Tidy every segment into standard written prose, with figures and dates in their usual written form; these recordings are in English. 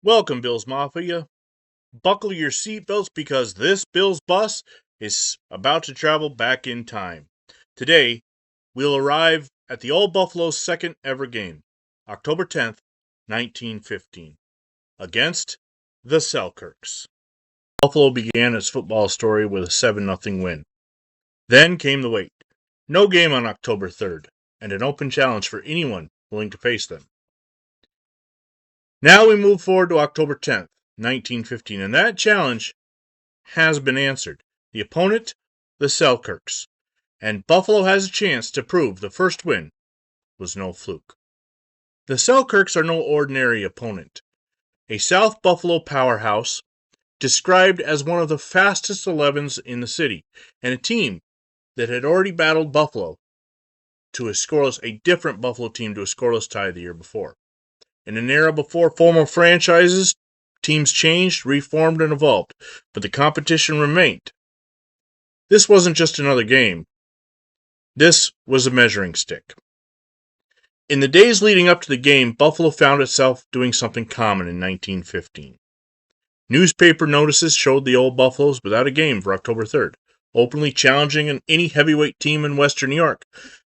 Welcome, Bills Mafia. Buckle your seatbelts because this Bills bus is about to travel back in time. Today, we'll arrive at the Old Buffalo's second ever game, October 10th, 1915, against the Selkirks. Buffalo began its football story with a 7-0 win. Then came the wait. No game on October 3rd, and an open challenge for anyone willing to face them. Now we move forward to October 10th, 1915, and that challenge has been answered. The opponent, the Selkirks, and Buffalo has a chance to prove the first win was no fluke. The Selkirks are no ordinary opponent. A South Buffalo powerhouse, described as one of the fastest 11s in the city, and a team that had already battled Buffalo to a different Buffalo team to a scoreless tie the year before. In an era before formal franchises, teams changed, reformed, and evolved, but the competition remained. This wasn't just another game. This was a measuring stick. In the days leading up to the game, Buffalo found itself doing something common in 1915. Newspaper notices showed the Old Buffaloes without a game for October 3rd, openly challenging any heavyweight team in Western New York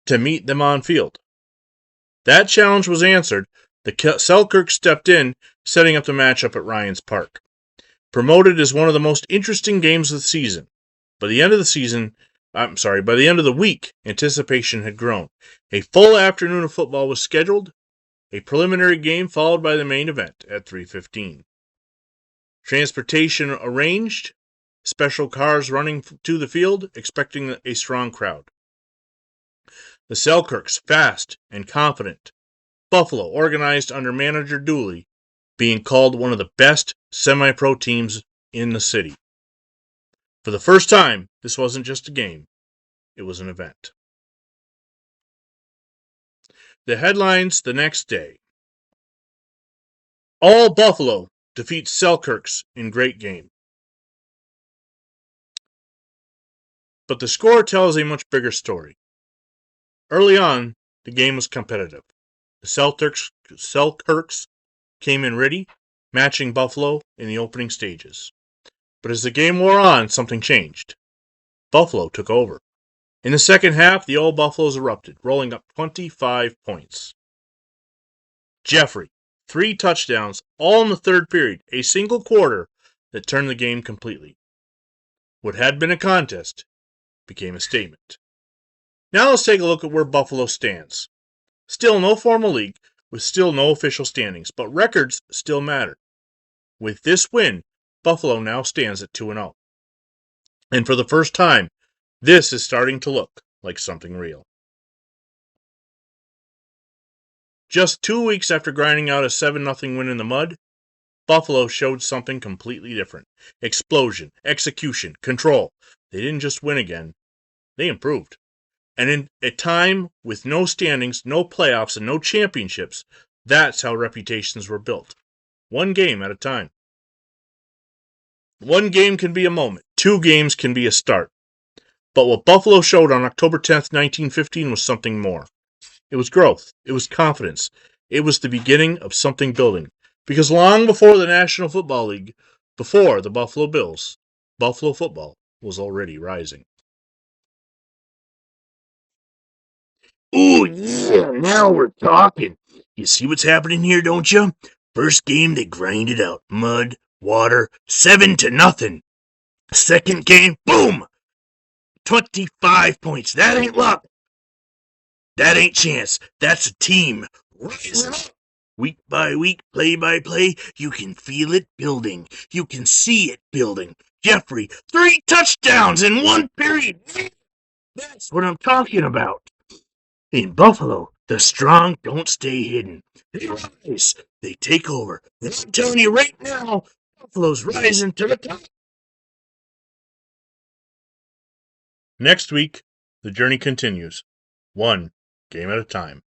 to meet them on field. That challenge was answered. The Selkirks stepped in, setting up the matchup at Ryan's Park. Promoted as one of the most interesting games of the season. By the end of the week, anticipation had grown. A full afternoon of football was scheduled, a preliminary game followed by the main event at 3:15. Transportation arranged, special cars running to the field, expecting a strong crowd. The Selkirks, fast and confident. Buffalo, organized under manager Dooley, being called one of the best semi-pro teams in the city. For the first time, this wasn't just a game, it was an event. The headlines the next day. All Buffalo defeats Selkirks in great game. But the score tells a much bigger story. Early on, the game was competitive. The Selkirks came in ready, matching Buffalo in the opening stages. But as the game wore on, something changed. Buffalo took over. In the second half, the Old Buffaloes erupted, rolling up 25 points. Jeffrey, 3 touchdowns, all in the third period, a single quarter that turned the game completely. What had been a contest became a statement. Now let's take a look at where Buffalo stands. Still no formal league, with still no official standings, but records still matter. With this win, Buffalo now stands at 2-0. And for the first time, this is starting to look like something real. Just 2 weeks after grinding out a 7-0 win in the mud, Buffalo showed something completely different. Explosion, execution, control. They didn't just win again, they improved. And in a time with no standings, no playoffs, and no championships, that's how reputations were built. One game at a time. One game can be a moment. 2 games can be a start. But what Buffalo showed on October 10th, 1915 was something more. It was growth. It was confidence. It was the beginning of something building. Because long before the National Football League, before the Buffalo Bills, Buffalo football was already rising. Ooh, yeah, now we're talking. You see what's happening here, don't you? First game, they grind it out. Mud, water, 7-0. Second game, boom! 25 points. That ain't luck. That ain't chance. That's a team. Rising up. Week by week, play by play, you can feel it building. You can see it building. Jeffrey, 3 touchdowns in 1 period. That's what I'm talking about. In Buffalo, the strong don't stay hidden. They rise. They take over. And I'm telling you right now, Buffalo's rising to the top. Next week, the journey continues, one game at a time.